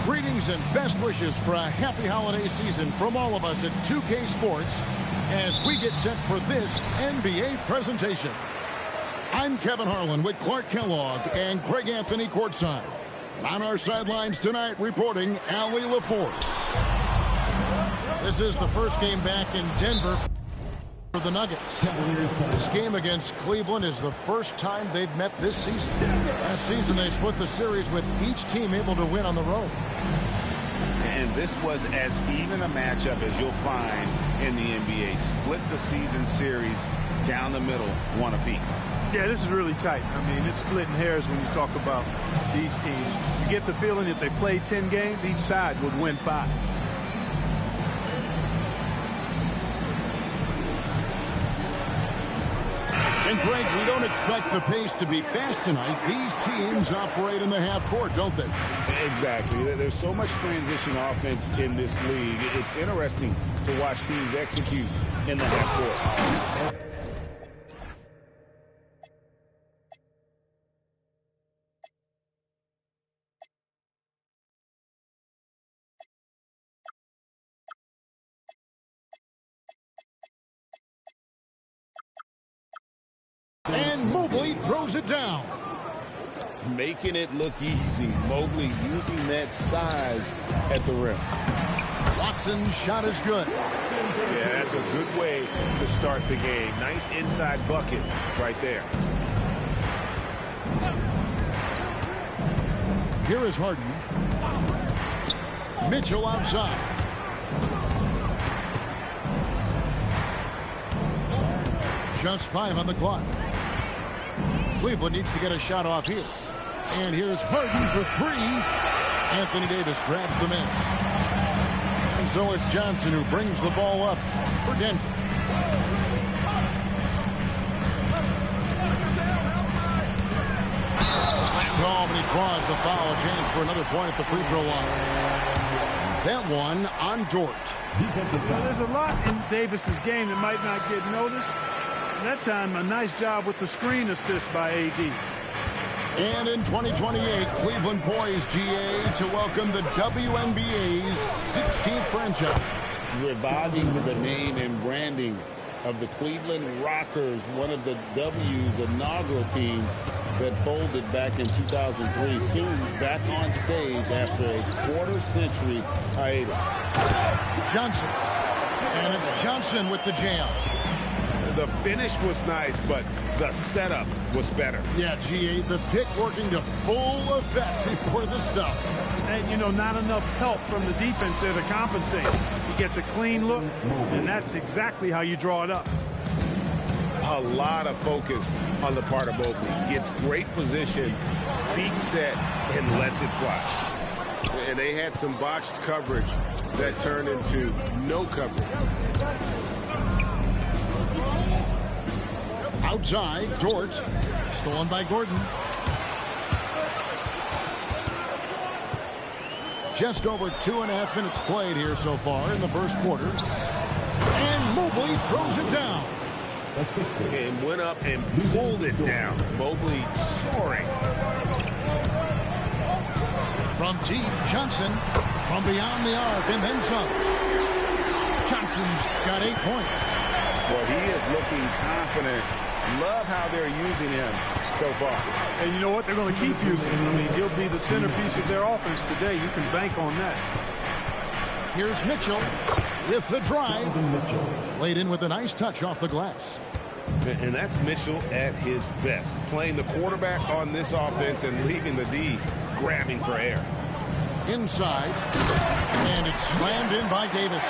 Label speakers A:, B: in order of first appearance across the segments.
A: Greetings and best wishes for a happy holiday season from all of us at 2K Sports as we get set for this NBA presentation. I'm Kevin Harlan with Clark Kellogg and Craig Anthony courtside. And on our sidelines tonight reporting Allie LaForce. This is the first game back in Denver for the Nuggets. This game against Cleveland is the first time they've met this season. Last season they split the series with each team able to win on the road.
B: And this was as even a matchup as you'll find in the NBA. Split the season series down the middle, one apiece.
C: Yeah, this is really tight. I mean, it's splitting hairs when you talk about these teams. You get the feeling if they played 10 games, each side would win 5.
A: And Greg, we don't expect the pace to be fast tonight. These teams operate in the half court, don't they?
B: Exactly. There's so much transition offense in this league. It's interesting to watch teams execute in the half court.
A: And Mobley throws it down.
B: Making it look easy. Mobley using that size at the rim.
A: Watson's shot is good.
B: Yeah, that's a good way to start the game. Nice inside bucket right there.
A: Here is Harden. Mitchell outside. Just 5 on the clock. Cleveland needs to get a shot off here. And here's Harden for 3. Anthony Davis grabs the miss. And so it's Johnson who brings the ball up for Denver. Slammed home and he draws the foul. Chance for another point at the free throw line. That one on Dort.
C: Well, there's a lot in Davis's game that might not get noticed. That time, a nice job with the screen assist by AD.
A: And in 2028, Cleveland poised, GA, to welcome the WNBA's 16th franchise.
B: Reviving the name and branding of the Cleveland Rockers, one of the W's inaugural teams that folded back in 2003. Soon back on stage after a quarter-century hiatus.
A: Johnson. And it's Johnson with the jam.
B: The finish was nice, but the setup was better.
A: Yeah, GA, the pick working to full effect before the stuff.
C: And, you know, not enough help from the defense there to compensate. He gets a clean look, and that's exactly how you draw it up.
B: A lot of focus on the part of Mobley. Gets great position, feet set, and lets it fly. And they had some botched coverage that turned into no coverage.
A: Outside, Dort, stolen by Gordon. Just over 2.5 minutes played here so far in the first quarter. And Mobley throws it down.
B: And went up and pulled it down. Mobley soaring.
A: From deep, Johnson from beyond the arc and then some. Johnson's got 8 points.
B: Well, he is looking confident. Love how they're using him so far.
C: And you know what? They're going to keep using him. I mean, he'll be the centerpiece of their offense today. You can bank on that.
A: Here's Mitchell with the drive. Laid in with a nice touch off the glass.
B: And that's Mitchell at his best. Playing the quarterback on this offense and leaving the D grabbing for air.
A: Inside. And it's slammed in by Davis.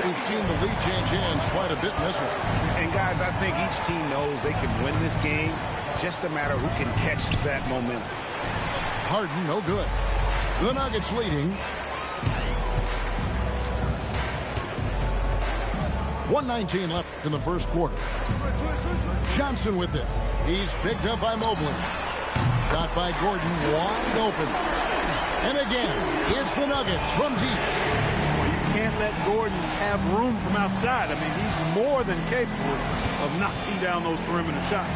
A: We've seen the lead change hands quite a bit in this one.
B: And, guys, I think each team knows they can win this game. Just a matter who can catch that momentum.
A: Harden, no good. The Nuggets leading. 1:19 left in the first quarter. Johnson with it. He's picked up by Mobley. Shot by Gordon, wide open. And again, it's the Nuggets from deep.
C: Can't let Gordon have room from outside. I mean, he's more than capable of knocking down those perimeter shots.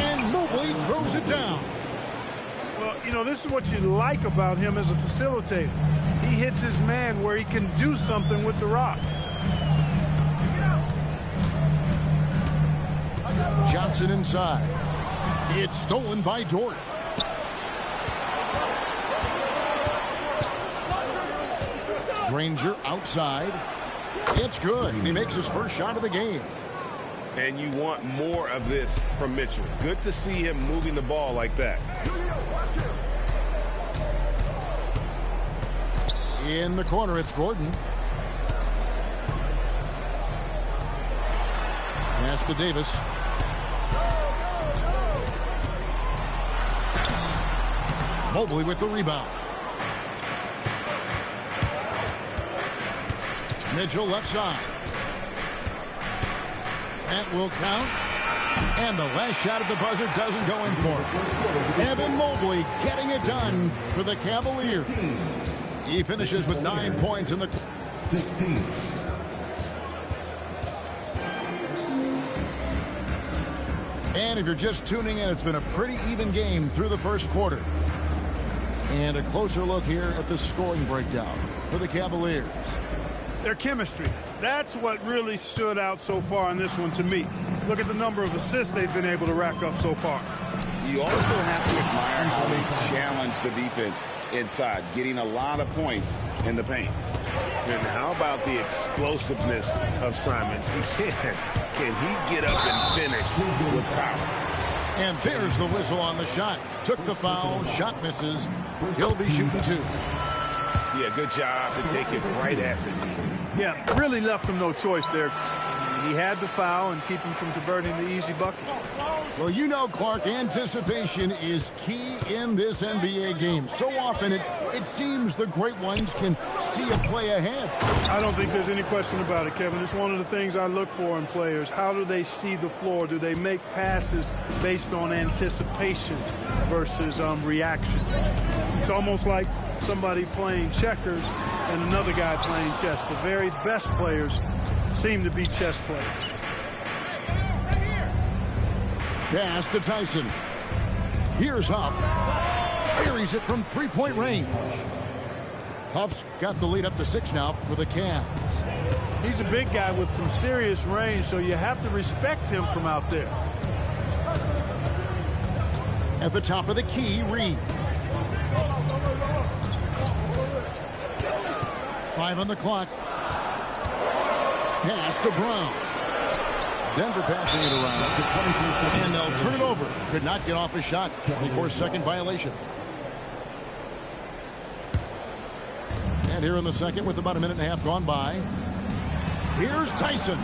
A: And Mobley throws it down.
C: Well, you know, this is what you like about him as a facilitator. He hits his man where he can do something with the rock.
A: Johnson inside. It's stolen by Dort. Granger outside. It's good. He makes his first shot of the game.
D: And you want more of this from Mitchell. Good to see him moving the ball like that.
A: In the corner, it's Gordon. Pass to Davis. Mobley with the rebound. Mitchell left side. That will count. And the last shot at the buzzer doesn't go in for it. Evan Mobley getting it done for the Cavaliers. He finishes with 9 points in the
E: 16.
A: And if you're just tuning in, it's been a pretty even game through the first quarter. And a closer look here at the scoring breakdown for the Cavaliers.
C: Their chemistry. That's what really stood out so far in this one to me. Look at the number of assists they've been able to rack up so far.
B: You also have to admire how they challenge the defense inside, getting a lot of points in the paint.
D: And how about the explosiveness of Simons? Can he get up and finish with power?
A: And there's the whistle on the shot. Took the foul. Shot misses. He'll be shooting two.
D: Yeah, good job to take it right at the knee.
C: Yeah, really left him no choice there. He had the foul and keep him from converting the easy bucket.
A: Well, you know, Clark, anticipation is key in this NBA game. So often it seems the great ones can see a play ahead.
C: I don't think there's any question about it, Kevin. It's one of the things I look for in players. How do they see the floor? Do they make passes based on anticipation versus reaction? It's almost like somebody playing checkers and another guy playing chess. The very best players seem to be chess players.
A: Pass to Tyson. Here's Huff. Buries it from three-point range. Huff's got the lead up to 6 now for the Cavs.
C: He's a big guy with some serious range, so you have to respect him from out there.
A: At the top of the key, Reed. 5 on the clock. Pass to Brown. Denver passing it around. And they'll turn it over. Could not get off a shot. 24-second violation. And here in the second with about a minute and a half gone by. Here's Tyson.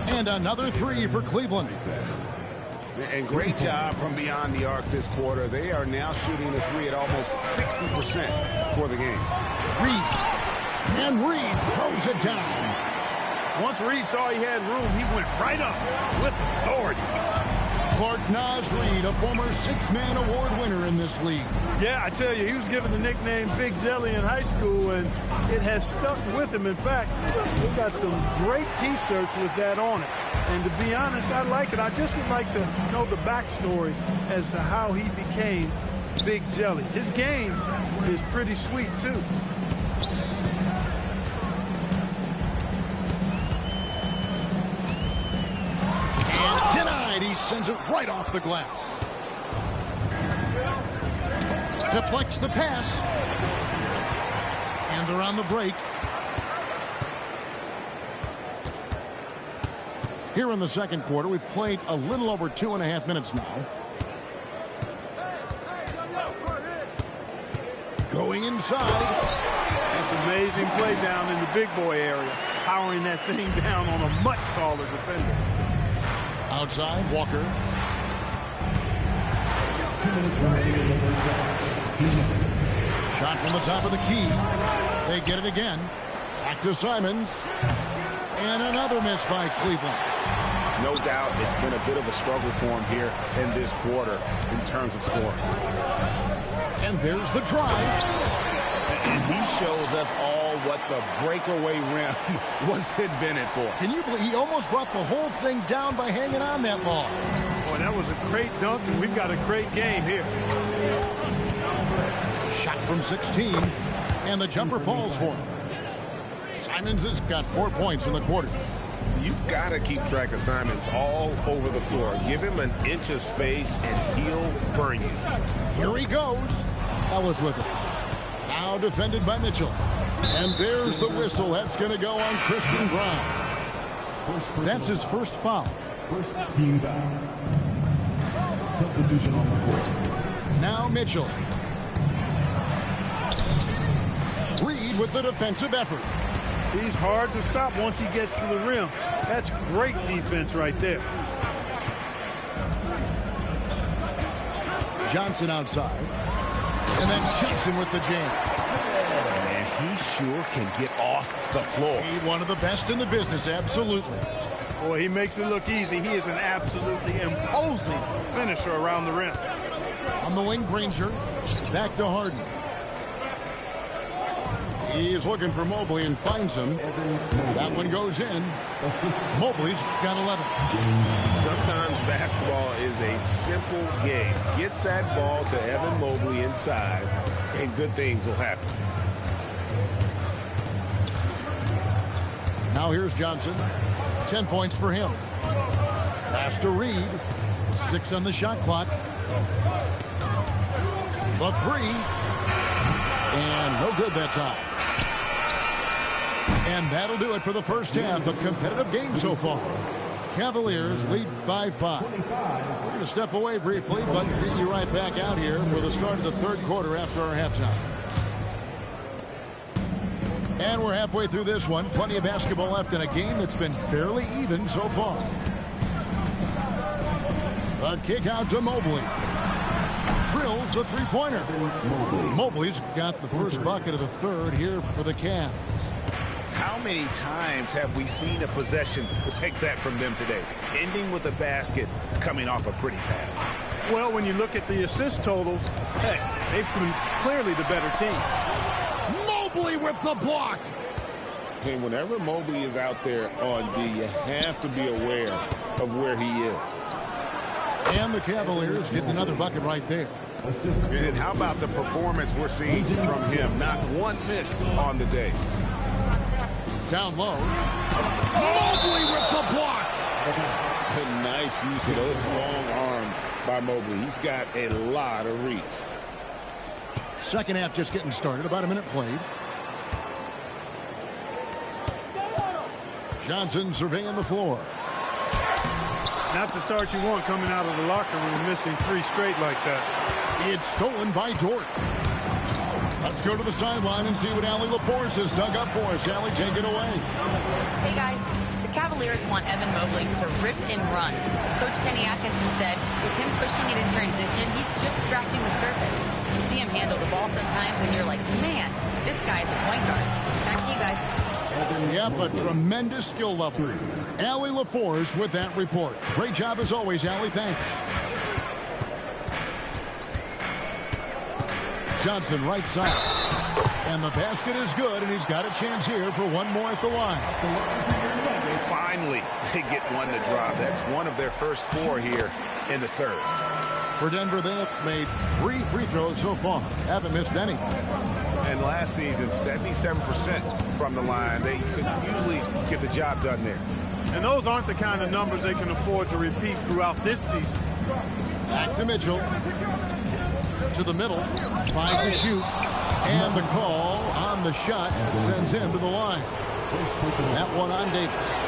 A: And another three for Cleveland.
B: And great job from beyond the arc this quarter. They are now shooting the three at almost 60% for the game.
A: Reed. And Reed throws it down.
C: Once Reed saw he had room, he went right up with authority.
A: Clark Nas Reed, a former 6-man award winner in this league.
C: Yeah, I tell you, he was given the nickname Big Jelly in high school, and it has stuck with him. In fact, he got some great T-shirts with that on it. And to be honest, I like it. I just would like to know the backstory as to how he became Big Jelly. His game is pretty sweet, too.
A: He sends it right off the glass. Deflects the pass. And they're on the break. Here in the second quarter, we've played a little over 2.5 minutes now. Going inside.
C: That's amazing play down in the big boy area. Powering that thing down on a much taller defender.
A: Outside, Walker.
E: 2 minutes remaining in the first half. 2 minutes.
A: Shot from the top of the key. They get it again. Back to Simons. And another miss by Cleveland.
B: No doubt it's been a bit of a struggle for him here in this quarter in terms of scoring.
A: And there's the drive.
B: And he shows us all what the breakaway rim was invented for.
A: Can you believe he almost brought the whole thing down by hanging on that ball?
C: Boy, that was a great dunk, and we've got a great game here.
A: from 16, and the jumper falls for him. Simons has got 4 points in the quarter.
D: You've got to keep track of Simons all over the floor. Give him an inch of space, and he'll burn you.
A: Here he goes. Ellis with it. Now defended by Mitchell. And there's the whistle. That's going to go on Christian Brown. That's his first foul.
E: First team foul. Substitution on the court.
A: Now Mitchell. Reed with the defensive effort.
C: He's hard to stop once he gets to the rim. That's great defense right there.
A: Johnson outside. And then Johnson with the jam.
D: Man, he sure can get off the floor.
A: He's one of the best in the business, absolutely.
C: Boy, he makes it look easy. He is an absolutely imposing finisher around the rim.
A: On the wing, Granger. Back to Harden. He's looking for Mobley and finds him. That one goes in. Mobley's got 11.
D: Sometimes basketball is a simple game. Get that ball to Evan Mobley inside, and good things will happen.
A: Now here's Johnson. 10 points for him. Pass to Reed. 6 on the shot clock. The 3. And no good that time. And that'll do it for the first half. A competitive game so far. Cavaliers lead by 5. We're going to step away briefly, but get you right back out here for the start of the third quarter after our halftime. And we're halfway through this one. Plenty of basketball left in a game that's been fairly even so far. A kick out to Mobley. Drills the three-pointer. Mobley's got the first bucket of the third here for the Cavs.
D: How many times have we seen a possession like that from them today? Ending with a basket, coming off a pretty pass.
C: Well, when you look at the assist totals, heck, they've been clearly the better team.
A: Mobley with the block.
D: And whenever Mobley is out there on D, you have to be aware of where he is.
A: And the Cavaliers getting another bucket right there.
D: And how about the performance we're seeing from him? Not one miss on the day.
A: Down low. Mobley with the block.
D: A nice use of those long arms by Mobley. He's got a lot of reach.
A: Second half just getting started. About a minute played. Johnson surveying the floor.
C: Not the start you want coming out of the locker room, missing 3 straight like that.
A: It's stolen by Dort. Let's go to the sideline and see what Allie LaForce has dug up for us. Allie, take it away.
F: Hey, guys. The Cavaliers want Evan Mobley to rip and run. Coach Kenny Atkinson said with him pushing it in transition, he's just scratching the surface. You see him handle the ball sometimes, and you're like, man, this guy is a point guard. Back to you guys.
A: Yep, a tremendous skill level. Allie LaForce with that report. Great job as always, Allie. Thanks. Johnson right side. And the basket is good, and he's got a chance here for one more at the line.
D: Finally, they get one to drop. That's one of their first 4 here in the third.
A: For Denver, they have made 3 free throws so far. Haven't missed any.
D: And last season, 77% from the line. They could usually get the job done there.
C: And those aren't the kind of numbers they can afford to repeat throughout this season.
A: Back to Mitchell. To the middle. 5 to shoot. And the call on the shot sends him to the line. That one on Davis.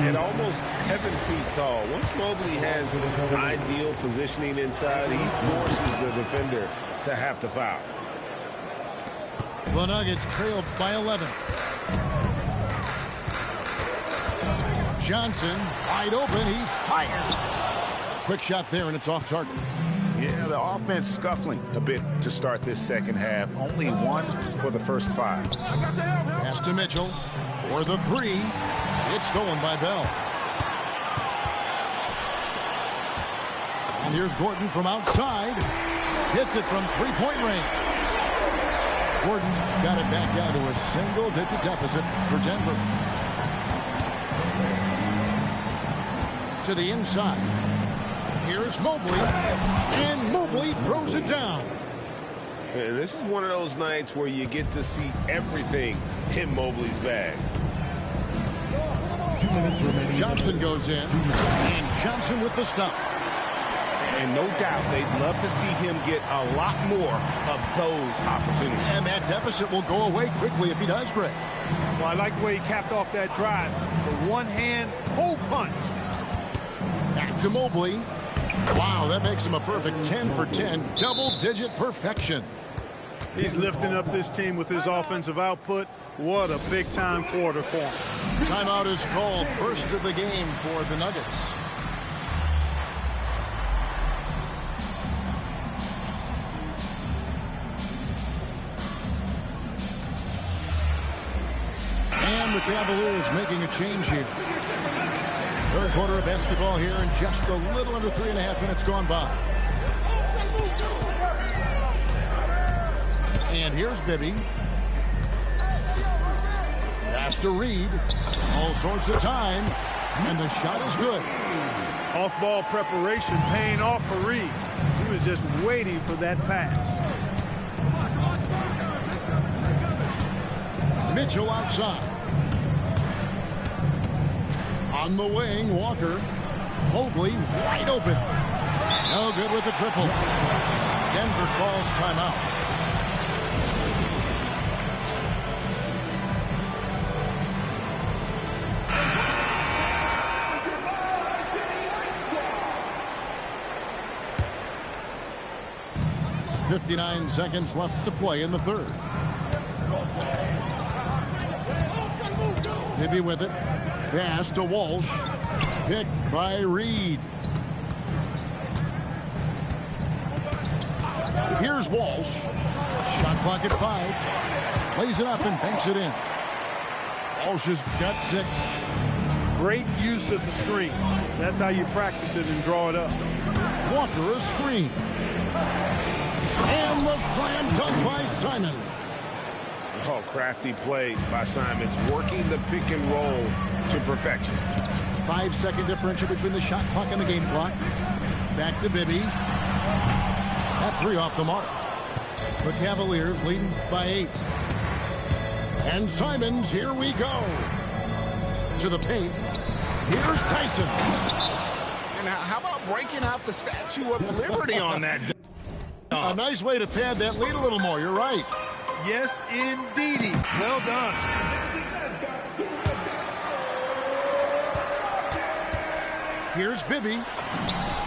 D: At almost 7 feet tall. Once Mobley has ideal positioning inside, he forces the defender to have to foul.
A: The Nuggets trailed by 11. Johnson wide open. He fires. Quick shot there, and it's off target.
D: Yeah, the offense scuffling a bit to start this second half. Only 1 for the first 5.
A: Pass to Mitchell for the 3. It's stolen by Bell. And here's Gordon from outside. Hits it from three-point range. Gordon's got it back down to a single-digit deficit for Denver. To the inside. Here's Mobley. And Mobley throws it down.
D: And this is one of those nights where you get to see everything in Mobley's bag.
E: 2 minutes remaining.
A: Johnson goes in, and Johnson with the stop.
D: And no doubt they'd love to see him get a lot more of those opportunities.
A: And that deficit will go away quickly if he does, Greg.
C: Well, I like the way he capped off that drive. The one-hand hole punch.
A: Back to Mobley. Wow, that makes him a perfect 10 for 10, double-digit perfection.
C: He's lifting up this team with his offensive output. What a big-time quarter for him.
A: Timeout is called, first of the game for the Nuggets. And the Cavaliers making a change here. Third quarter of basketball here, and just a little under 3.5 minutes gone by. And here's Bibby. Pass to Reed. All sorts of time. And the shot is good.
C: Off-ball preparation paying off for Reed. He was just waiting for that pass.
A: Mitchell outside. On the wing, Walker. Mobley wide open. No good with the triple. Denver calls timeout. .59 seconds left to play in the third. Bibby with it. Pass to Walsh. Picked by Reed. Here's Walsh. Shot clock at 5. Plays it up and banks it in. Walsh has got 6.
C: Great use of the screen. That's how you practice it and draw it up.
A: Walker a screen. And the slam dunk by Simons.
D: Oh, crafty play by Simons, working the pick and roll to perfection.
A: 5-second differential between the shot clock and the game clock. Back to Bibby. That 3 off the mark. The Cavaliers leading by 8. And Simons, here we go. To the paint. Here's Tyson.
B: And how about breaking out the Statue of Liberty on that?
A: A nice way to pad that lead a little more. You're right.
C: Yes, indeedy. Well done.
A: Here's Bibby.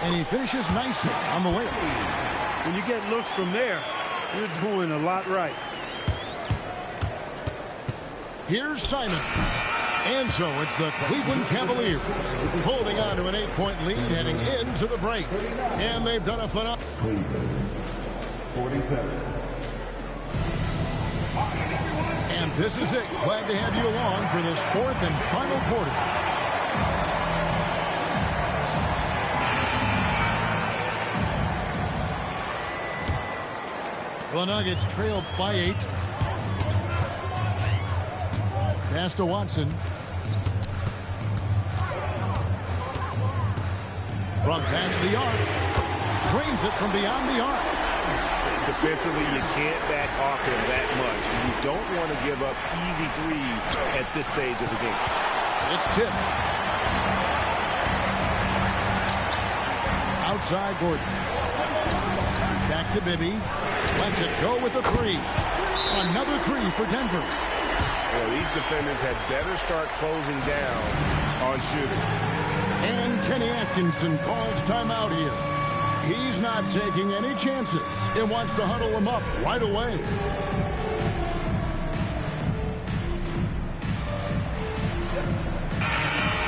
A: And he finishes nicely on the layup.
C: When you get looks from there, you're doing a lot right.
A: Here's Simons. And so it's the Cleveland Cavaliers holding on to an 8-point lead heading into the break. And they've done a phenomenal.
E: Cleveland, 47.
A: And this is it. Glad to have you along for this 4th and final quarter. The Nuggets trailed by 8. Pass to Watson. From past the arc. Drains it from beyond the arc.
D: Defensively, you can't back off him that much. You don't want to give up easy threes at this stage of the game.
A: It's tipped. Outside Gordon. Back to Bibby. Lets it go with a 3. Another 3 for Denver.
D: Well, these defenders had better start closing down on shooting.
A: And Kenny Atkinson calls timeout here. He's not taking any chances and wants to huddle him up right away.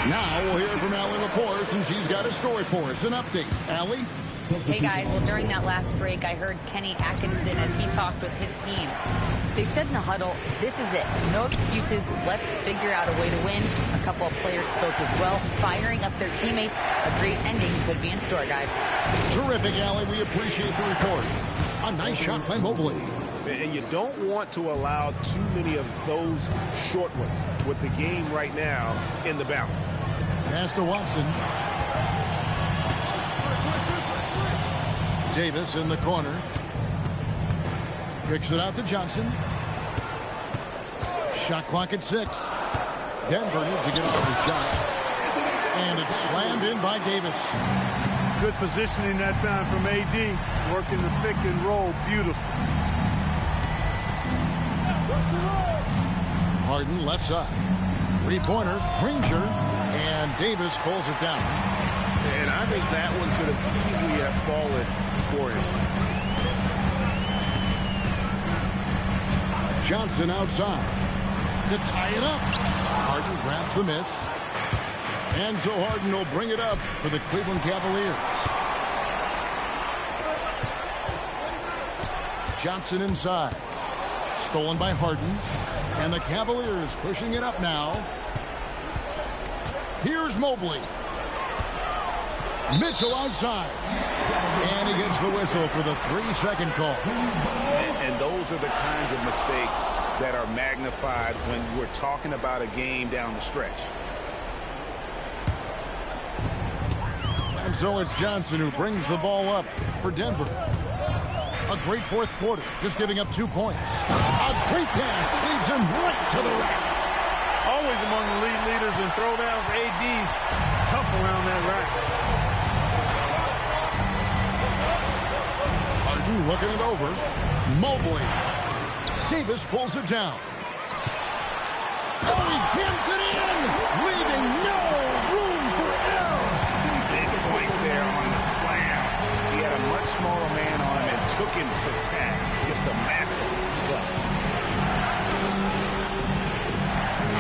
A: Now we'll hear from Allie LaForce, and she's got a story for us. An update. Allie?
F: Hey, guys. Well, during that last break, I heard Kenny Atkinson as he talked with his team. They said in the huddle, this is it. No excuses. Let's figure out a way to win. A couple of players spoke as well, firing up their teammates. A great ending could be in store, guys.
A: Terrific, Allie. We appreciate the report. A nice shot by Mobley.
D: And you don't want to allow too many of those short ones with the game right now in the balance.
A: Pass to Watson. Davis in the corner. Kicks it out to Johnson. Shot clock at 6. Denver needs to get off the shot. And it's slammed in by Davis.
C: Good positioning that time from AD. Working the pick and roll. Beautiful.
A: Harden left side. Three-pointer. Granger. And Davis pulls it down.
D: And I think that one could have easily have fallen for him.
A: Johnson outside to tie it up. Harden grabs the miss. And so Harden will bring it up for the Cleveland Cavaliers. Johnson inside. Stolen by Harden. And the Cavaliers pushing it up now. Here's Mobley. Mitchell outside. And he gets the whistle for the 3-second call.
D: And those are the kinds of mistakes that are magnified when we're talking about a game down the stretch.
A: And so it's Johnson who brings the ball up for Denver. A great fourth quarter, just giving up 2 points. A great pass leads him right to the rack.
C: Always among the lead leaders in throwdowns. AD's tough around that rack.
A: Harden looking it over. Mobley. Davis pulls it down. Oh, he jams it in, leaving no room for error.
D: Big points there on the slam. He had a much smaller man on him and took him to task. Just a massive play.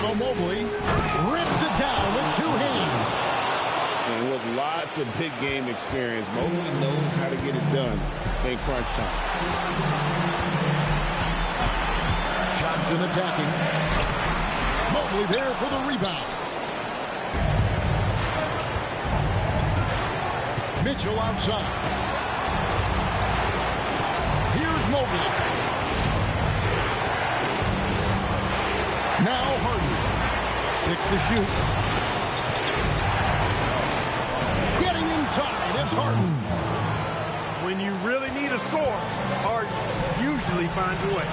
A: Now Mobley rips it down with 2 hands.
B: And with lots of big game experience, Mobley knows how to get it done in crunch time.
A: Johnson attacking. Mobley there for the rebound. Mitchell outside. Here's Mobley. Now Harden. 6 to shoot. Getting inside. It's Harden.
C: When you really need a score, Harden usually finds a way.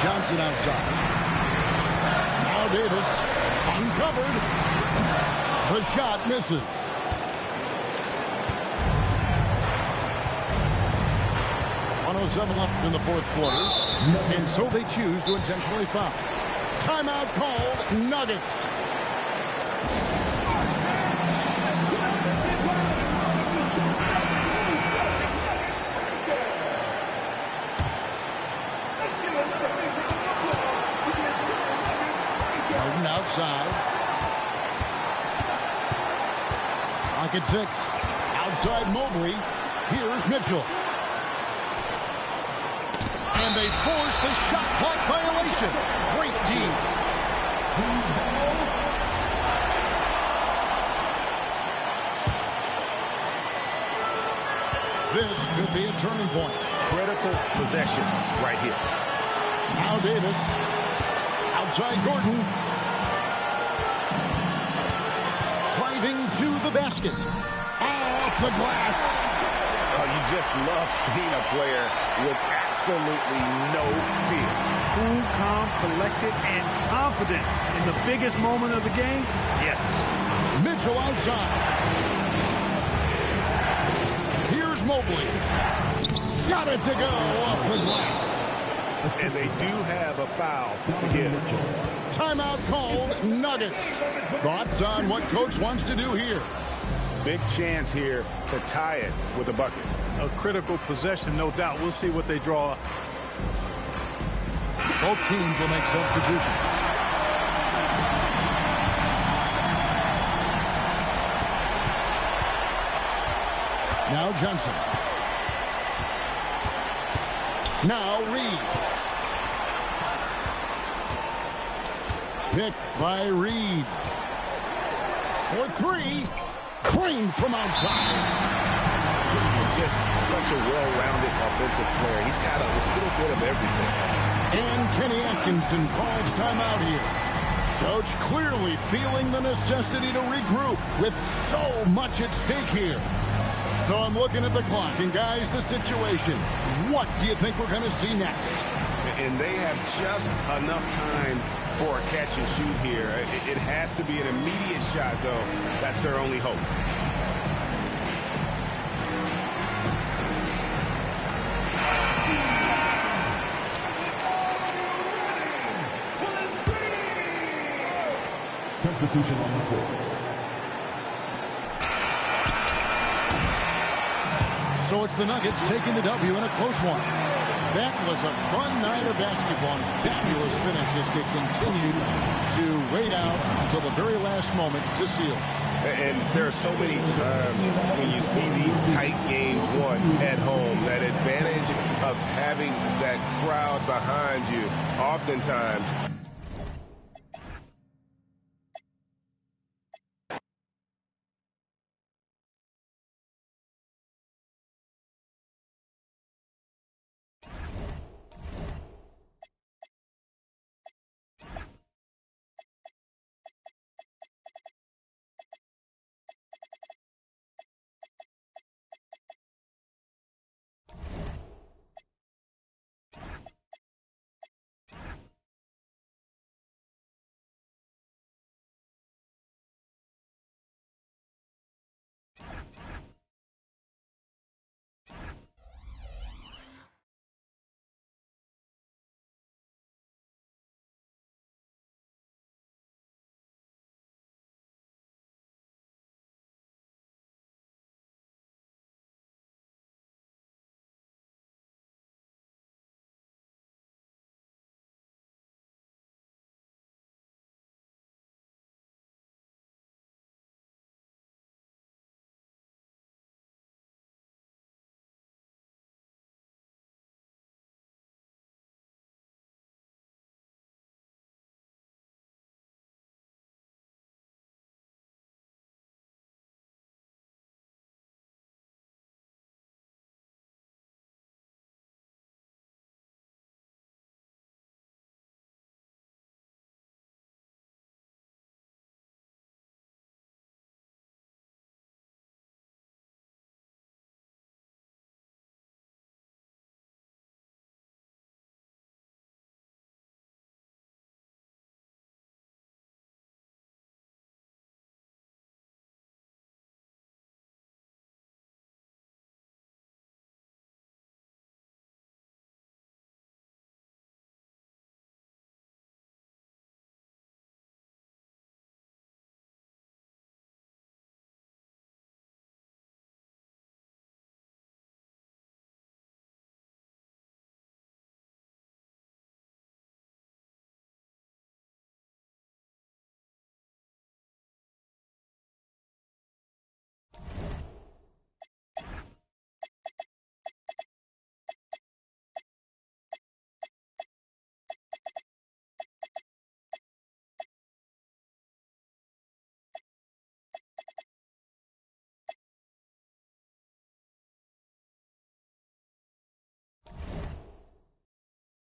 A: Johnson outside. Now Davis uncovered. The shot misses. .107 left in the fourth quarter. And so they choose to intentionally foul. Timeout called. Nuggets. Harden outside. Clock at 6. Outside Mobley. Here's Mitchell. And they force the shot clock violation. Great team. This could be a turning point.
D: Critical possession right here.
A: Now Davis. Outside Gordon. Driving to the basket. Off the glass.
D: Oh, you just love seeing a player with absolutely no fear.
C: Cool, calm, collected, and confident in the biggest moment of the game. Yes.
A: Mitchell outside. Here's Mobley. Got it to go off the glass.
D: And they do have a foul to give.
A: Timeout called. Nuggets. Thoughts on what coach wants to do here?
D: Big chance here to tie it with a bucket.
C: A critical possession, no doubt. We'll see what they draw up.
A: Both teams will make substitutions. Now Johnson. Now Reed. Pick by Reed. For 3. Green from outside.
D: Just such a well-rounded offensive player. He's got a little bit of everything.
A: And Kenny Atkinson calls timeout here. Coach clearly feeling the necessity to regroup with so much at stake here. So I'm looking at the clock, and guys, the situation. What do you think we're going to see next?
D: And they have just enough time for a catch and shoot here. It has to be an immediate shot, though. That's their only hope.
E: Substitution on the court.
A: So it's the Nuggets taking the W in a close one. That was a fun night of basketball and fabulous finish as they continued to wait out until the very last moment to seal.
D: And there are so many times when you see these tight games won at home, that advantage of having that crowd behind you, oftentimes